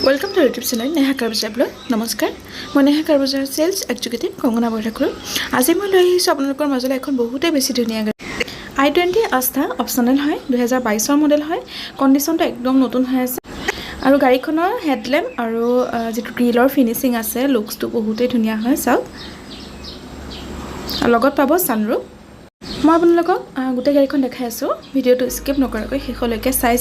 Welcome to YouTube channel Neha car Bazaar blog. नमस्कार, मैं Neha car Bazaar sales executive Kangana Barthakur. आज मैं लै आपलोकर मजले एखन बहुते बेसि धुनिया गाड़ी i20 आस्था अपशनल है 2022 मडेल है। कंडिशन तो एकदम नतुन है और गाड़ीखনৰ हेडलैम्प और जी ग्रिलर फिनिशिंग आछे लुक्स तो बहुते धुनिया है। चाওক लगत पाब सानरूफ। मैं आपलोকক गोटे गाड़ीखन देखाइ आছো। भिडिओটো स्किप नकराকৈ शेषলৈকে চাই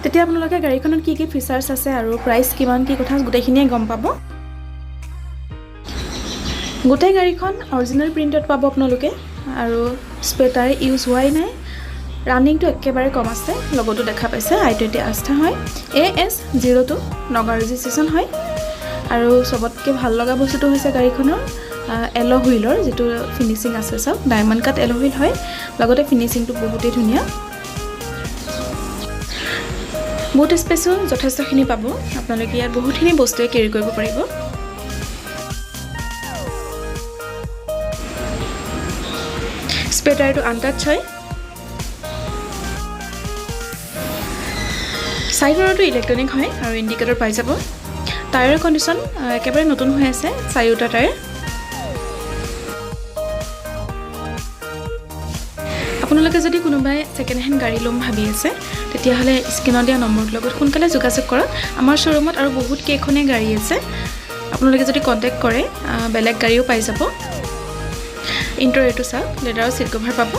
তেতিয়া আপোনালোকে গাড়ীখনত কি ফিচাৰ্ছ আছে আৰু প্ৰাইস কিমান কি কথা গোটেইখিনিয়ে গম পাব। গোটেই গাড়ীখন অৰিজিনাল প্ৰিন্টত পাব আপোনালোকে আৰু স্পেটাৰ ইউজ হোৱাই নাই। ৰানিংটো একেবাৰে কম আছে। লগতো দেখা পাইছে i20 আস্থা হয় AS02 নগা ৰেজিষ্ট্ৰেচন হয়। আৰু সবতকে ভাল লগা বস্তুটো হৈছে গাড়ীখনৰ এলো হুইলৰ যেটো ফিনিशिंग আছে। সব ডায়মণ্ড কাট এলো হুইল হয়। লগতে ফিনিशिंगটো বহুতেই ধুনিয়া। बुट स्पेसो যথেষ্টখিনি পাব। আপোনালোকে ইয়াত বহুতখিনি বস্তু কেৰি কৰিব পাৰিব। স্পেটাৰটো আনটাচ হয়। সাইডৰটো ইলেক্ট্ৰনিক হয় আৰু ইন্ডিকেটৰ পাই যাব। টায়াৰৰ কন্ডিশন একেবাৰে নতুন হৈ আছে। চাৰিওটা টায়াৰ। আপোনালোকে যদি কোনোবাই সেকেন্ড হ্যান্ড গাড়ী লম ভাবি আছে তেতিয়া হলে স্ক্ৰিনত দিয়া নম্বৰৰ লগত সোনকালে যোগাযোগ কৰক। আমাৰ শোৰুমত আৰু বহুত কেইখনে গাড়ী আছে। আপোনালোকে যদি কন্টাক্ট কৰে বেলেগ গাড়ীও পাই যাব। ইন্টেৰিয়ৰটো চাওক, লেডাৰৰ সিট কভাৰ পাব।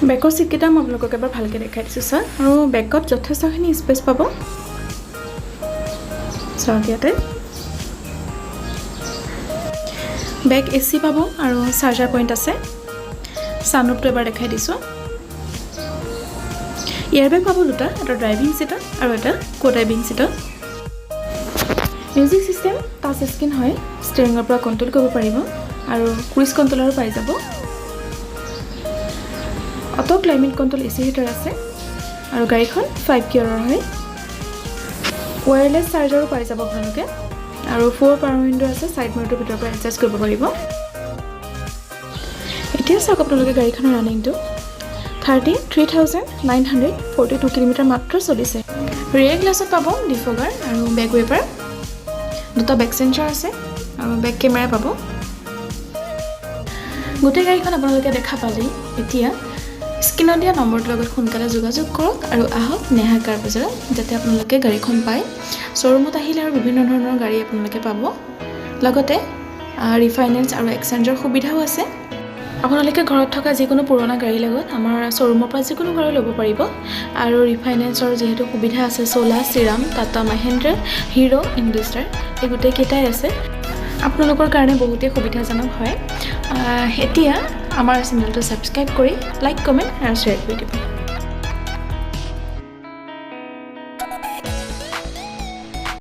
बैकर सीट केटा मैं आपलोक एबार भालके देखाइ दिछु सर। और बैकत যথেষ্টখিনি स्पेस पाब। सर ইয়াতে बैक AC पाब और चार्जार पॉइंट আছে। सानरूफটো এবাৰ দেখাই দিছো। এয়াৰবেগ পাব দুটা, এটা ড্ৰাইভিং সিটত আৰু এটা কো ড্ৰাইভিং সিটত। মিউজিক সিস্টেম টাচ স্ক্ৰীন হয়। ষ্টিয়াৰিঙৰ পৰা কন্ট্ৰোল কৰিব পাৰিব আৰু ক্ৰুইজ কন্ট্ৰোলাৰো পাই যাব। Auto climate control AC heater আছে আৰু গাড়ীখন 5 গিয়াৰৰ হয়। ওয়্যাৰলেছ চাৰ্জাৰো পাই যাব আপোনালোকে আৰু 4 পাৱাৰ উইন্ডো আছে। সাইড মিৰৰটোৰ ভিতৰৰ পৰা এডজাষ্ট কৰিব পাৰিব। এতিয়া চাওক আপোনালোকে গাড়ীখনৰ ৰানিংটো 33,942 কিলোমিটাৰ মাত্ৰ চলিছে। ৰিয়েৰ গ্লাছত পাব ডিফগাৰ আৰু বেক ৱেপাৰ। দুটা বেক সেন্সৰ আছে আৰু বেক কেমেৰা পাব। গোটেই গাড়ীখন আপোনালোকে দেখা পালে। এতিয়া স্ক্ৰিনত দিয়া নম্বৰটোৰ লগত সোনকালে যোগাযোগ কৰক আৰু আহক নেহা কাৰ বজাৰত, যাতে আপোনালোকে গাড়ীখন পায়। শ্বৰুমত আহিলে আৰু বিভিন্ন ধৰণৰ গাড়ী আপোনালোকে পাব। লগতে ৰিফাইনেন্স আৰু এক্সচেঞ্জৰ সুবিধাও আছে। আপোনালোকে ঘৰত থকা যিকোনো পুৰণা গাড়ী লগত আমাৰ শ্বৰুমৰ পৰা যিকোনো গাড়ী ল'ব পাৰিব। আৰু ৰিফাইনেন্সৰ যেহেতু সুবিধা আছে সোলা, শ্ৰীৰাম, টাটা, মহিন্দ্ৰা, হিৰো, ইণ্ডোষ্টাৰ এই গোটেই কেইটাই আছে। আপোনালোকৰ কাৰণে বহুতেই সুবিধাজনক হয়। এতিয়া আমাৰ চেনেলটো সাবস্ক্ৰাইব কৰি লাইক, কমেন্ট আৰু শ্বেয়াৰ কৰি দিব।